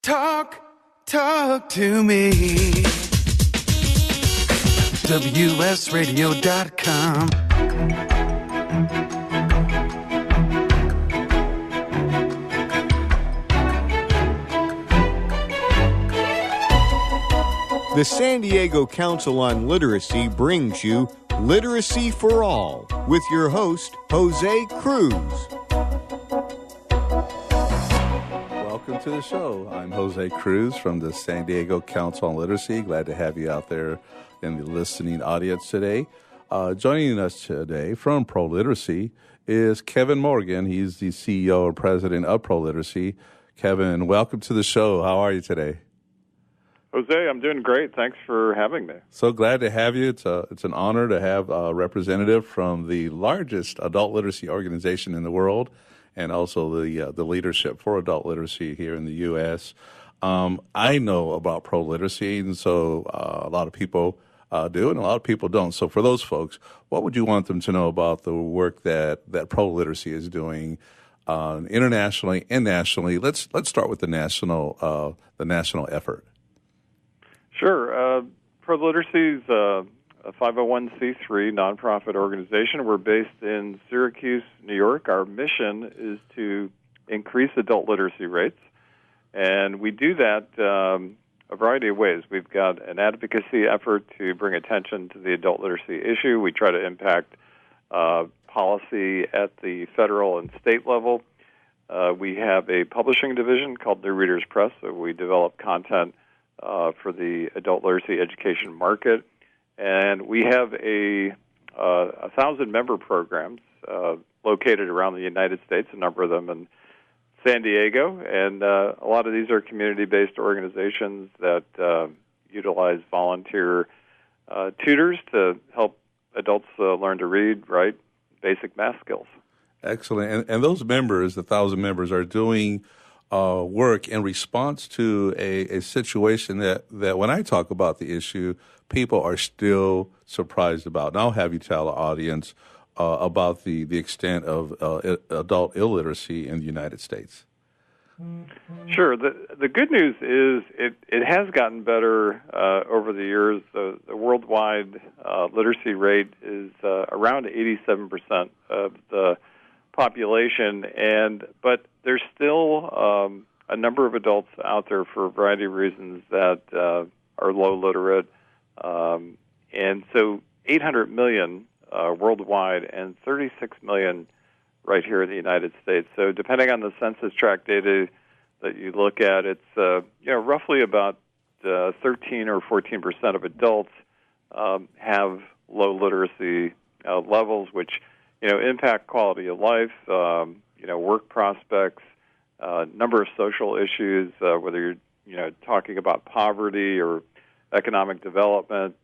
Talk to me. WSRadio.com. The San Diego Council on Literacy brings you Literacy for All with your host, Jose Cruz. Welcome to the show. I'm Jose Cruz from the San Diego Council on Literacy. Glad to have you out there in the listening audience today. Joining us today from ProLiteracy is Kevin Morgan. He's the CEO and president of ProLiteracy. Kevin, welcome to the show. How are you today? Jose, I'm doing great. Thanks for having me. So glad to have you. It's an honor to have a representative from the largest adult literacy organization in the world, and also the leadership for adult literacy here in the U.S. I know about ProLiteracy, and so a lot of people do, and a lot of people don't. So for those folks, what would you want them to know about the work that ProLiteracy is doing internationally and nationally? Let's start with the national effort. Sure. ProLiteracy is a 501c3 nonprofit organization. We're based in Syracuse, New York. Our mission is to increase adult literacy rates, and we do that a variety of ways. We've got an advocacy effort to bring attention to the adult literacy issue. We try to impact policy at the federal and state level. We have a publishing division called New Readers Press, so we develop content for the adult literacy education market, and we have 1,000 member programs located around the United States, a number of them in San Diego, and a lot of these are community-based organizations that utilize volunteer tutors to help adults learn to read, write, basic math skills. Excellent. And those members, the 1,000 members, are doing work in response to a situation that when I talk about the issue, people are still surprised about. And I'll have you tell the audience about the extent of adult illiteracy in the United States. Sure. The good news is it has gotten better over the years. The worldwide literacy rate is around 87% of the population, but there's still a number of adults out there for a variety of reasons that are low literate, and so 800 million worldwide and 36 million right here in the United States. So depending on the census tract data that you look at, it's roughly about 13 or 14% of adults have low literacy levels, which impact quality of life, work prospects, number of social issues, whether you're talking about poverty or economic development,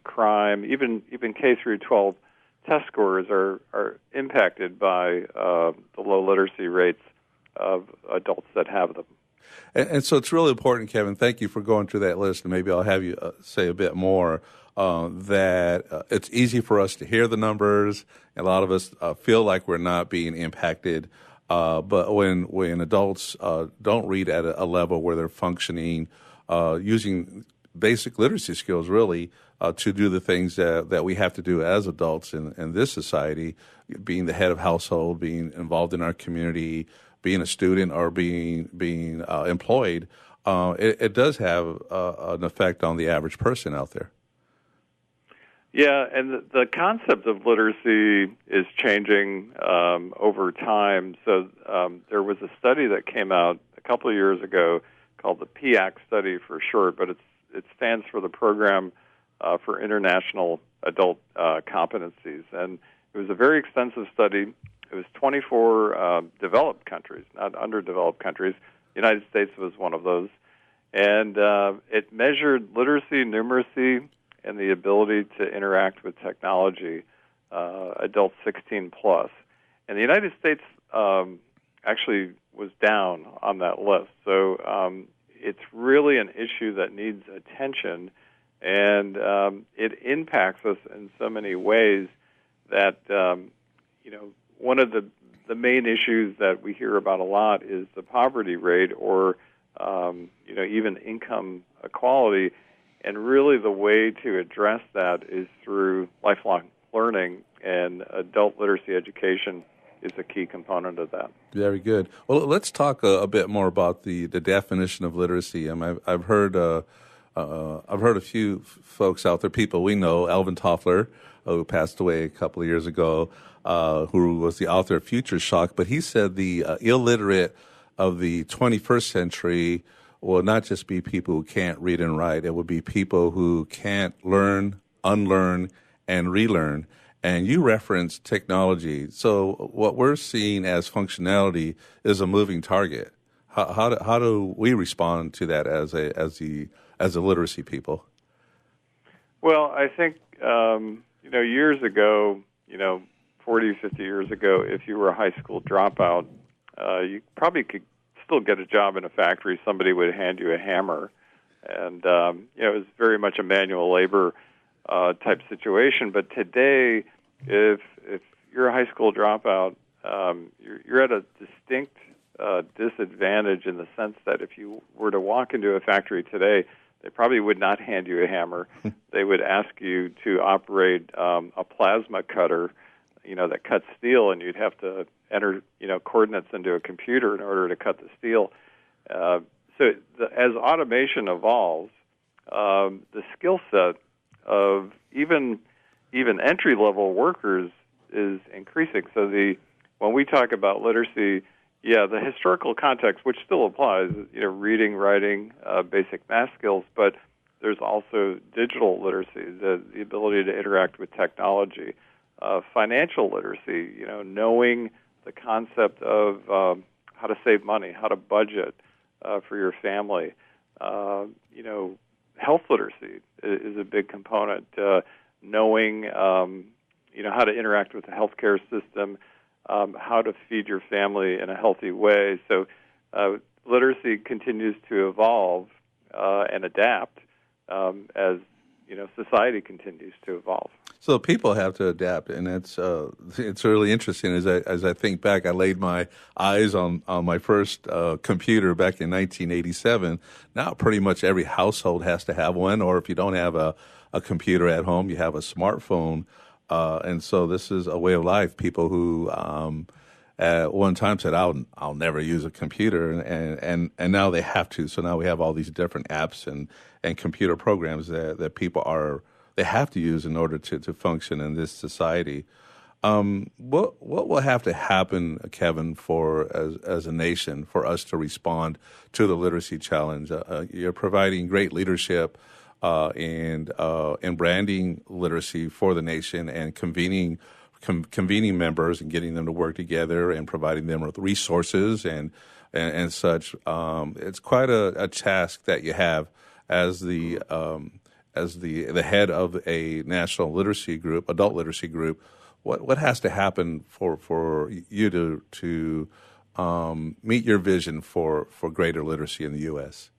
crime, even K through 12 test scores are impacted by the low literacy rates of adults that have them. And so it's really important, Kevin. Thank you for going through that list, and maybe I'll have you say a bit more. That it's easy for us to hear the numbers. A lot of us feel like we're not being impacted. But when adults don't read at a level where they're functioning, using basic literacy skills, really, to do the things that we have to do as adults in this society, being the head of household, being involved in our community, being a student, or being employed, it does have an effect on the average person out there. Yeah, and the concept of literacy is changing over time. So there was a study that came out a couple of years ago called the PAC study for short, but it stands for the Program for International Adult Competencies. And it was a very extensive study. It was 24 developed countries, not underdeveloped countries. The United States was one of those. And it measured literacy, numeracy, and the ability to interact with technology, adults 16 plus. And the United States actually was down on that list. So it's really an issue that needs attention, and it impacts us in so many ways that, one of the main issues that we hear about a lot is the poverty rate, or even income equality. And really the way to address that is through lifelong learning, and adult literacy education is a key component of that. Very good. Well, let's talk a bit more about the definition of literacy. I've heard a few folks out there, people we know, Alvin Toffler, who passed away a couple of years ago, who was the author of Future Shock, but he said the illiterate of the 21st century will not just be people who can't read and write. It will be people who can't learn, unlearn, and relearn. And you referenced technology. So what we're seeing as functionality is a moving target. How do we respond to that as a literacy people? Well, I think, years ago, 40, 50 years ago, if you were a high school dropout, you probably could still get a job in a factory. Somebody would hand you a hammer. And, it was very much a manual labor type situation. But today, if you're a high school dropout, you're at a distinct disadvantage in the sense that if you were to walk into a factory today, they probably would not hand you a hammer. They would ask you to operate a plasma cutter, that cuts steel, and you'd have to enter, coordinates into a computer in order to cut the steel. As automation evolves, the skill set of even entry-level workers is increasing. So when we talk about literacy, the historical context, which still applies, reading, writing, basic math skills, but there's also digital literacy, the ability to interact with technology, financial literacy, knowing the concept of how to save money, how to budget for your family. Health literacy is a big component, knowing, how to interact with the healthcare system, how to feed your family in a healthy way. So literacy continues to evolve and adapt as society continues to evolve. So people have to adapt, and it's really interesting. As I think back, I laid my eyes on my first computer back in 1987. Now pretty much every household has to have one, or if you don't have a computer at home, you have a smartphone. And so this is a way of life. People who at one time said, I'll never use a computer, and now they have to. So now we have all these different apps and computer programs that people they have to use in order to function in this society. What will have to happen, Kevin, as a nation for us to respond to the literacy challenge? You're providing great leadership and branding literacy for the nation, and convening members and getting them to work together and providing them with resources and such. It's quite a task that you have as the head of a national literacy group, adult literacy group. What has to happen for you to meet your vision for greater literacy in the U.S.?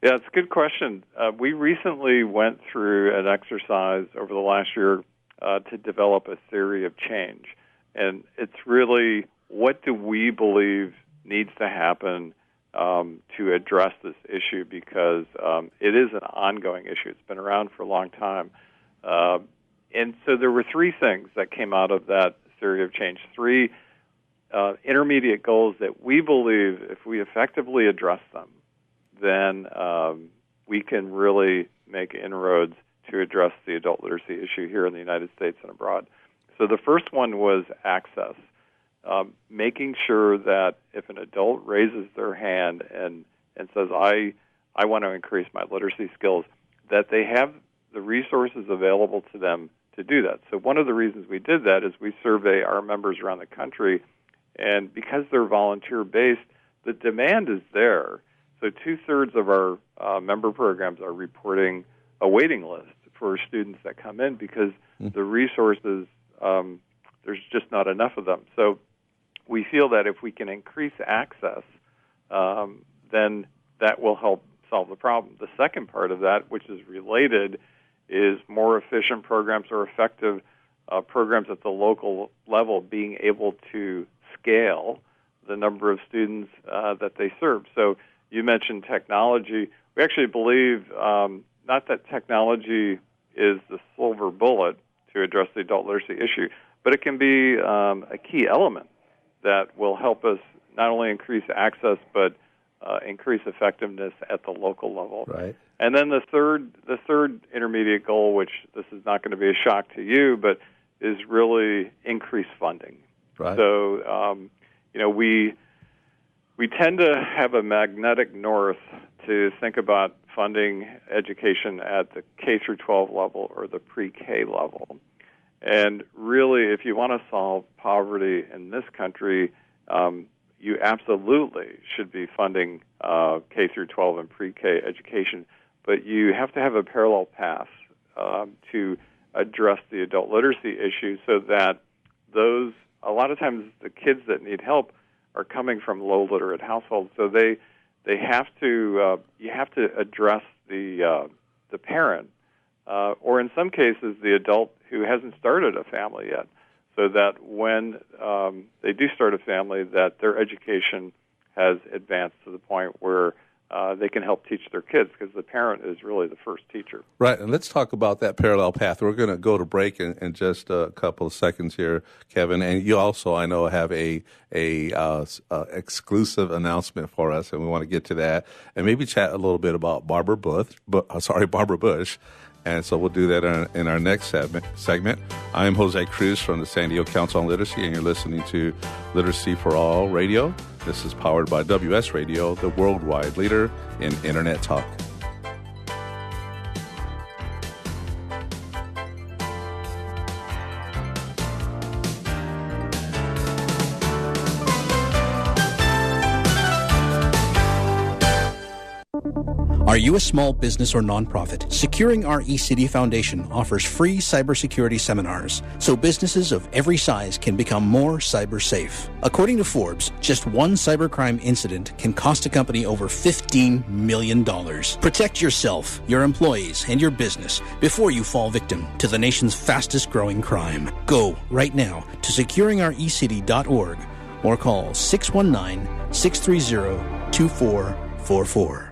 Yeah, it's a good question. We recently went through an exercise over the last year to develop a theory of change. And it's really, what do we believe needs to happen to address this issue, because it is an ongoing issue. It's been around for a long time. And so there were three things that came out of that theory of change, three intermediate goals that we believe if we effectively address them, then we can really make inroads to address the adult literacy issue here in the United States and abroad. So the first one was access. Making sure that if an adult raises their hand and says, I want to increase my literacy skills, that they have the resources available to them to do that. So one of the reasons we did that is we survey our members around the country, and because they're volunteer-based, the demand is there. So 2/3 of our member programs are reporting a waiting list for students that come in because the resources, there's just not enough of them. So we feel that if we can increase access, then that will help solve the problem. The second part of that, which is related, is more efficient programs or effective programs at the local level being able to scale the number of students that they serve. So You mentioned technology. We actually believe not that technology is the silver bullet to address the adult literacy issue, but it can be a key element that will help us not only increase access but increase effectiveness at the local level. Right. And then the third intermediate goal, which this is not going to be a shock to you, but is really increase funding. Right. So, we tend to have a magnetic north to think about funding education at the K through 12 level or the pre-K level. And really, if you want to solve poverty in this country, you absolutely should be funding K through 12 and pre-K education, but you have to have a parallel path to address the adult literacy issue so that a lot of times the kids that need help are coming from low literate households, so they have to you have to address the parent or in some cases the adult who hasn't started a family yet, so that when they do start a family, that their education has advanced to the point where they can help teach their kids, because the parent is really the first teacher. Right, and let's talk about that parallel path. We're going to go to break in just a couple of seconds here, Kevin. And you also, I know, have a exclusive announcement for us, and we want to get to that and maybe chat a little bit about Barbara Bush. And so we'll do that in our next segment. I'm Jose Cruz from the San Diego Council on Literacy, and you're listening to Literacy for All Radio. This is powered by WS Radio, the worldwide leader in Internet talk. Are you a small business or nonprofit? Securing Our eCity Foundation offers free cybersecurity seminars so businesses of every size can become more cyber safe. According to Forbes, just one cybercrime incident can cost a company over $15 million. Protect yourself, your employees, and your business before you fall victim to the nation's fastest growing crime. Go right now to securingourecity.org or call 619-630-2444.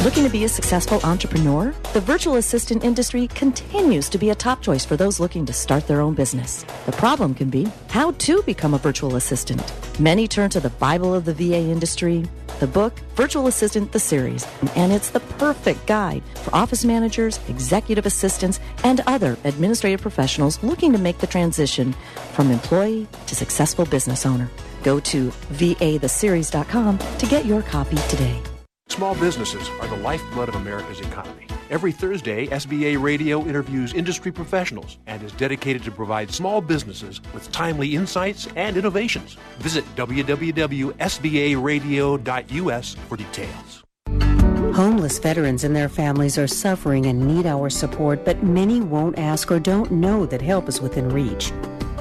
Looking to be a successful entrepreneur? The virtual assistant industry continues to be a top choice for those looking to start their own business. The problem can be how to become a virtual assistant. Many turn to the Bible of the VA industry, the book, Virtual Assistant, the series, and it's the perfect guide for office managers, executive assistants, and other administrative professionals looking to make the transition from employee to successful business owner. Go to vatheseries.com to get your copy today. Small businesses are the lifeblood of America's economy. Every Thursday, SBA Radio interviews industry professionals and is dedicated to provide small businesses with timely insights and innovations. Visit www.sbaradio.us for details. Homeless veterans and their families are suffering and need our support, but many won't ask or don't know that help is within reach.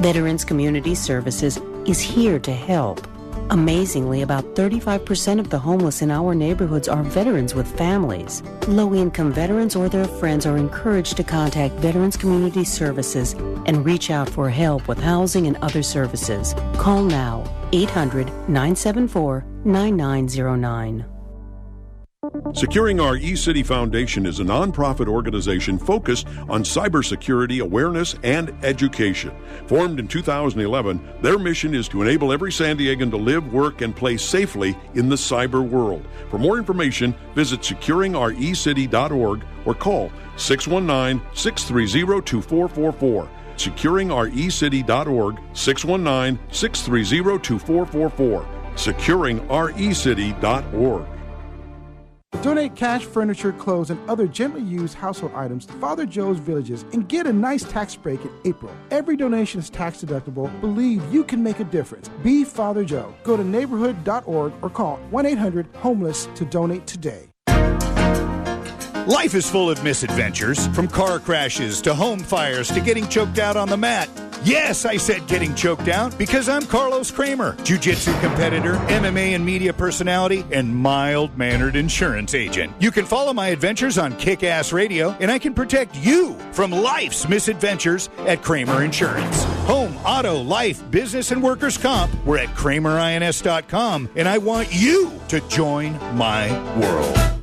Veterans Community Services is here to help. Amazingly, about 35% of the homeless in our neighborhoods are veterans with families. Low-income veterans or their friends are encouraged to contact Veterans Community Services and reach out for help with housing and other services. Call now, 800-974-9909. Securing Our eCity Foundation is a nonprofit organization focused on cybersecurity awareness and education. Formed in 2011, their mission is to enable every San Diegan to live, work, and play safely in the cyber world. For more information, visit securingourecity.org or call 619-630-2444. Securingourecity.org, 619-630-2444. Securingourecity.org. Donate cash, furniture, clothes, and other gently used household items to Father Joe's Villages and get a nice tax break in April. Every donation is tax deductible. Believe you can make a difference. Be Father Joe. Go to neighborhood.org or call 1-800-HOMELESS to donate today. Life is full of misadventures, from car crashes to home fires to getting choked out on the mat. Yes, I said getting choked out because I'm Carlos Kramer, jiu-jitsu competitor, MMA and media personality, and mild-mannered insurance agent. You can follow my adventures on Kick-Ass Radio, and I can protect you from life's misadventures at Kramer Insurance. Home, auto, life, business, and workers' comp. We're at KramerINS.com, and I want you to join my world.